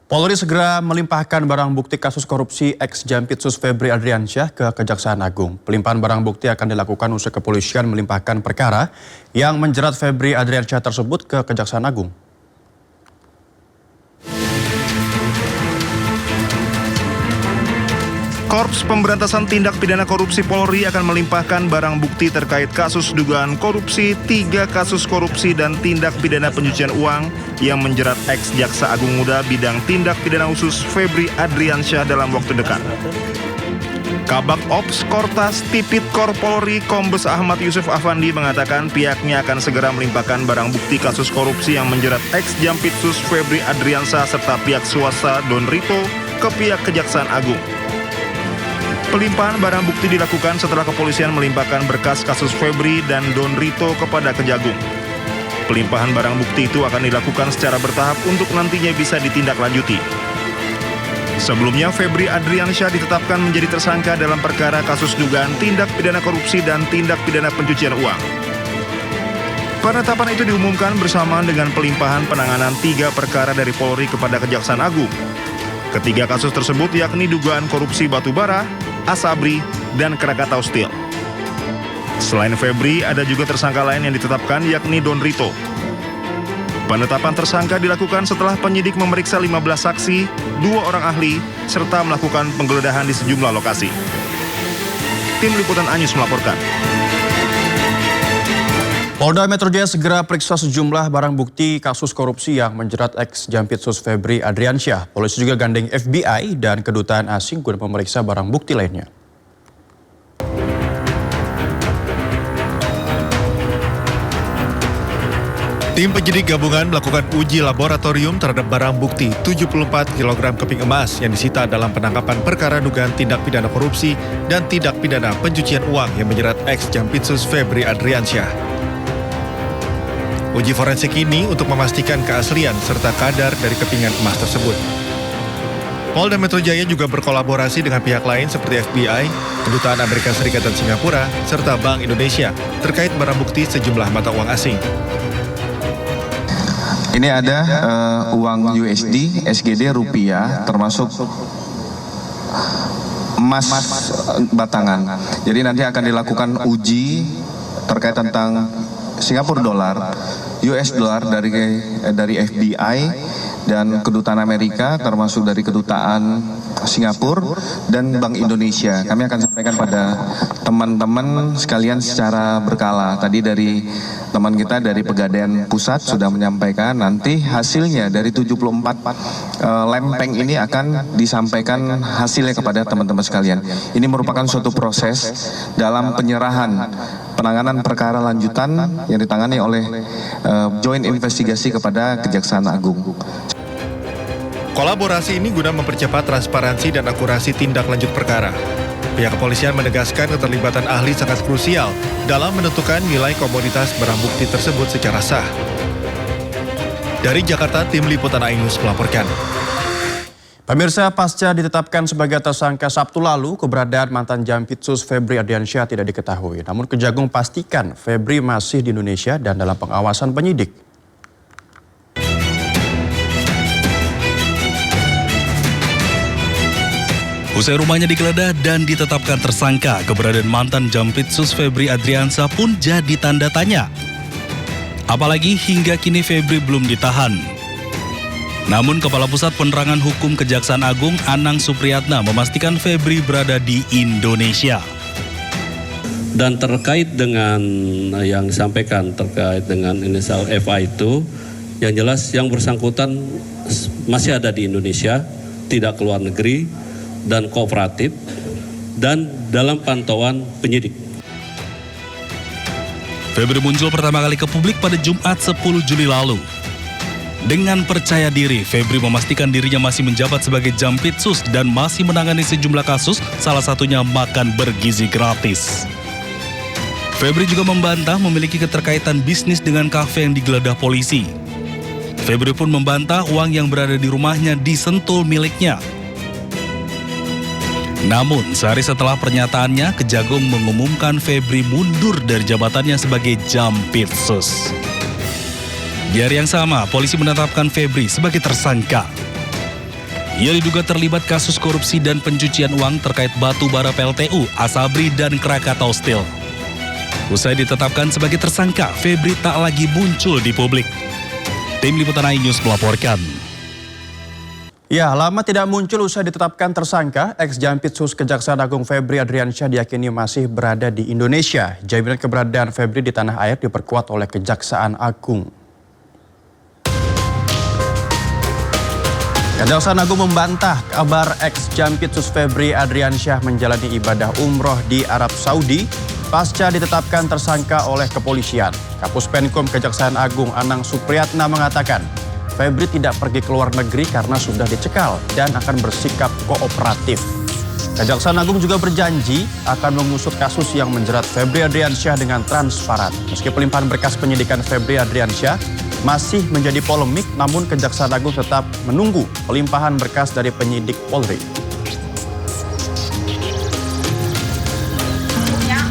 Polri segera melimpahkan barang bukti kasus korupsi ex-Jampitsus Febri Adriansyah ke Kejaksaan Agung. Pelimpahan barang bukti akan dilakukan usai kepolisian melimpahkan perkara yang menjerat Febri Adriansyah tersebut ke Kejaksaan Agung. Korps Pemberantasan Tindak Pidana Korupsi Polri akan melimpahkan barang bukti terkait kasus dugaan korupsi, 3 kasus korupsi dan tindak pidana pencucian uang yang menjerat ex-Jaksa Agung Muda bidang tindak pidana khusus Febri Adriansyah dalam waktu dekat. Kabak Ops Kortas Tipikor Polri Kombes Ahmad Yusuf Afandi mengatakan pihaknya akan segera melimpahkan barang bukti kasus korupsi yang menjerat ex-Jampitsus Febri Adriansyah serta pihak swasta Don Rito ke pihak Kejaksaan Agung. Pelimpahan barang bukti dilakukan setelah kepolisian melimpahkan berkas kasus Febri dan Don Rito kepada Kejagung. Pelimpahan barang bukti itu akan dilakukan secara bertahap untuk nantinya bisa ditindaklanjuti. Sebelumnya, Febri Adriansyah ditetapkan menjadi tersangka dalam perkara kasus dugaan tindak pidana korupsi dan tindak pidana pencucian uang. Penetapan itu diumumkan bersamaan dengan pelimpahan penanganan 3 perkara dari Polri kepada Kejaksaan Agung. Ketiga kasus tersebut yakni dugaan korupsi batubara, Asabri, dan Krakatau Steel. Selain Febri, ada juga tersangka lain yang ditetapkan yakni Don Rito. Penetapan tersangka dilakukan setelah penyidik memeriksa 15 saksi, 2 orang ahli, serta melakukan penggeledahan di sejumlah lokasi. Tim Liputan Anyus melaporkan. Polda Metro Jaya segera periksa sejumlah barang bukti kasus korupsi yang menjerat ex-Jampitsus Febri Adriansyah. Polisi juga gandeng FBI dan kedutaan asing guna memeriksa barang bukti lainnya. Tim penyidik gabungan melakukan uji laboratorium terhadap barang bukti 74 kg keping emas yang disita dalam penangkapan perkara dugaan tindak pidana korupsi dan tindak pidana pencucian uang yang menjerat ex-Jampitsus Febri Adriansyah. Uji forensik ini untuk memastikan keaslian serta kadar dari kepingan emas tersebut. Polda Metro Jaya juga berkolaborasi dengan pihak lain seperti FBI, Kedutaan Amerika Serikat dan Singapura, serta Bank Indonesia terkait barang bukti sejumlah mata uang asing. Ini ada uang USD, SGD, rupiah, termasuk emas batangan. Jadi nanti akan dilakukan uji terkait tentang Singapura dolar, US dolar dari FBI dan Kedutaan Amerika, termasuk dari Kedutaan Singapura dan Bank Indonesia. Kami akan sampaikan pada teman-teman sekalian secara berkala. Tadi dari teman kita dari Pegadaian Pusat sudah menyampaikan, nanti hasilnya dari 74 lempeng ini akan disampaikan hasilnya kepada teman-teman sekalian. Ini merupakan suatu proses dalam penyerahan penanganan perkara lanjutan yang ditangani oleh Joint Investigasi kepada Kejaksaan Agung. Kolaborasi ini guna mempercepat transparansi dan akurasi tindak lanjut perkara. Pihak kepolisian menegaskan keterlibatan ahli sangat krusial dalam menentukan nilai komoditas barang bukti tersebut secara sah. Dari Jakarta, Tim Liputan Ainus melaporkan. Pemirsa, pasca ditetapkan sebagai tersangka Sabtu lalu, keberadaan mantan Jampitsus Febri Adriansyah tidak diketahui. Namun Kejagung pastikan Febri masih di Indonesia dan dalam pengawasan penyidik. Usai rumahnya digeledah dan ditetapkan tersangka, keberadaan mantan Jampitsus Febri Adriansyah pun jadi tanda tanya. Apalagi hingga kini Febri belum ditahan. Namun Kepala Pusat Penerangan Hukum Kejaksaan Agung Anang Supriyatna memastikan Febri berada di Indonesia. Dan terkait dengan yang disampaikan terkait dengan inisial FA itu, yang jelas yang bersangkutan masih ada di Indonesia, tidak keluar negeri, dan kooperatif, dan dalam pantauan penyidik. Febri muncul pertama kali ke publik pada Jumat 10 Juli lalu. Dengan percaya diri, Febri memastikan dirinya masih menjabat sebagai Jampitsus dan masih menangani sejumlah kasus, salah satunya makan bergizi gratis. Febri juga membantah memiliki keterkaitan bisnis dengan kafe yang digeledah polisi. Febri pun membantah uang yang berada di rumahnya disentul miliknya. Namun, sehari setelah pernyataannya, Kejagung mengumumkan Febri mundur dari jabatannya sebagai Jampitsus. Di hari yang sama, polisi menetapkan Febri sebagai tersangka. Ia diduga terlibat kasus korupsi dan pencucian uang terkait batu bara PLTU, Asabri, dan Krakatau Steel. Usai ditetapkan sebagai tersangka, Febri tak lagi muncul di publik. Tim Liputan iNews melaporkan. Ya, lama tidak muncul usai ditetapkan tersangka, ex-Jampitsus Kejaksaan Agung Febri Adriansyah diyakini masih berada di Indonesia. Jaminan keberadaan Febri di tanah air diperkuat oleh Kejaksaan Agung. Kejaksaan Agung membantah kabar ex-Jampitsus Febri Adriansyah menjalani ibadah umroh di Arab Saudi pasca ditetapkan tersangka oleh kepolisian. Kapus Penkum Kejaksaan Agung Anang Supriyatna mengatakan, Febri tidak pergi ke luar negeri karena sudah dicekal dan akan bersikap kooperatif. Kejaksaan Agung juga berjanji akan mengusut kasus yang menjerat Febri Adriansyah dengan transparan. Meski pelimpahan berkas penyidikan Febri Adriansyah masih menjadi polemik, namun Kejaksaan Agung tetap menunggu pelimpahan berkas dari penyidik Polri.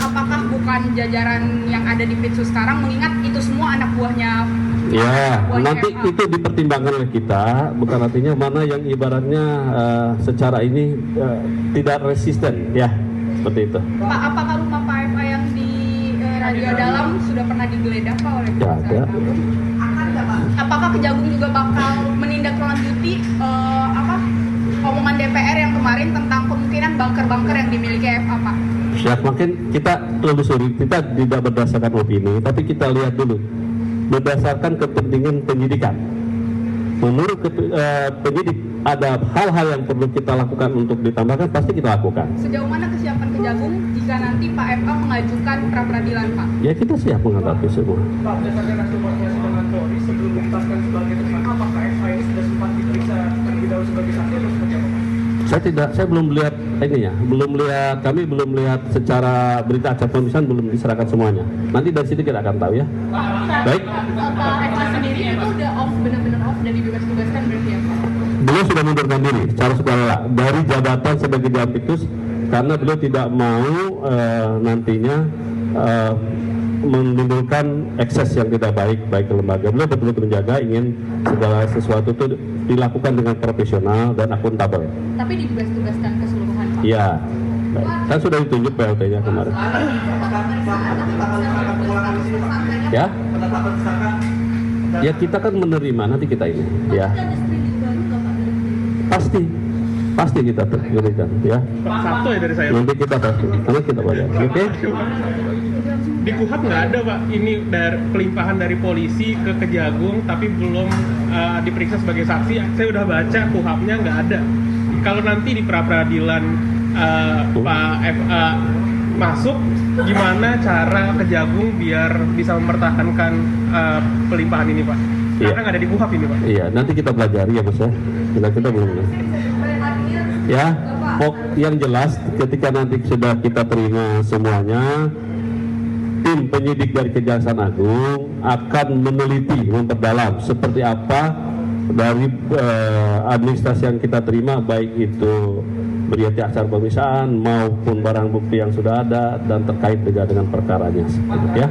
Apakah bukan jajaran yang ada di Pitsus sekarang, mengingat itu semua anak buahnya? Ya, nanti itu dipertimbangkan oleh kita, bukan artinya mana yang ibaratnya secara ini tidak resisten, ya, seperti itu. Pak, apakah rumah Pak FA yang di Radio Dalam sudah pernah digeledah Pak oleh Kejaksaan Agung? Apakah Kejagung juga bakal menindaklanjuti omongan DPR yang kemarin tentang kemungkinan bunker-bunker yang dimiliki FA, Pak? Ya, makin kita telusuri, kita tidak berdasarkan opini, tapi kita lihat dulu berdasarkan kepentingan penyidikan. Menurut penyidik ada hal-hal yang perlu kita lakukan untuk ditambahkan, pasti kita lakukan. Sejauh mana kesiapan Kejagung jika nanti Pak FA mengajukan pra-peradilan, Pak? Ya, kita siap menghadapi semua. Pak, berdasarkan hasil koordinasi dengan Polri sebelum ditetapkan sebagai tersangka, apakah FA ini sudah sempat diperiksa terlebih dahulu sebagai saksi atau seperti apa, Pak? Saya belum melihat ininya, kami belum melihat secara berita acara pemeriksaan, belum diserahkan semuanya. Nanti dari situ kita akan tahu, ya. Baik. Pak FA sendiri itu udah off, benar-benar off dan dibebas-tugaskan berarti ya, Pak? Beliau sudah mundurkan diri secara sukarela dari jabatan sebagai Jampitsus karena beliau tidak mau nantinya menimbulkan ekses yang tidak baik ke lembaga. Beliau betul-betul menjaga, ingin segala sesuatu itu dilakukan dengan profesional dan akuntabel. Tapi dibebas-tugaskan keseluruhan, Pak? Iya, kan sudah ditunjuk PLT-nya kemarin. Ya? Ya, kita kan menerima, nanti kita ini, ya. Pasti kita berikan, ya. Satu ya dari saya. Nanti kita pasti, nanti kita bayar, oke? Di KUHAP nggak ada, Pak, ini dari pelimpahan dari polisi ke Kejagung, tapi belum diperiksa sebagai saksi. Saya udah baca KUHAP-nya nggak ada. Kalau nanti di pra-peradilan Pak FA masuk, gimana cara Kejagung biar bisa mempertahankan pelimpahan ini, Pak? Karena nggak ada di KUHAP ini, Pak. Iya, nanti kita pelajari ya, Mas, ya. Kita belum. Ya, yang jelas ketika nanti sudah kita terima semuanya, tim penyidik dari Kejaksaan Agung akan meneliti, memperdalam seperti apa dari administrasi yang kita terima, baik itu berita acara pemeriksaan maupun barang bukti yang sudah ada dan terkait dengan perkaranya, ya.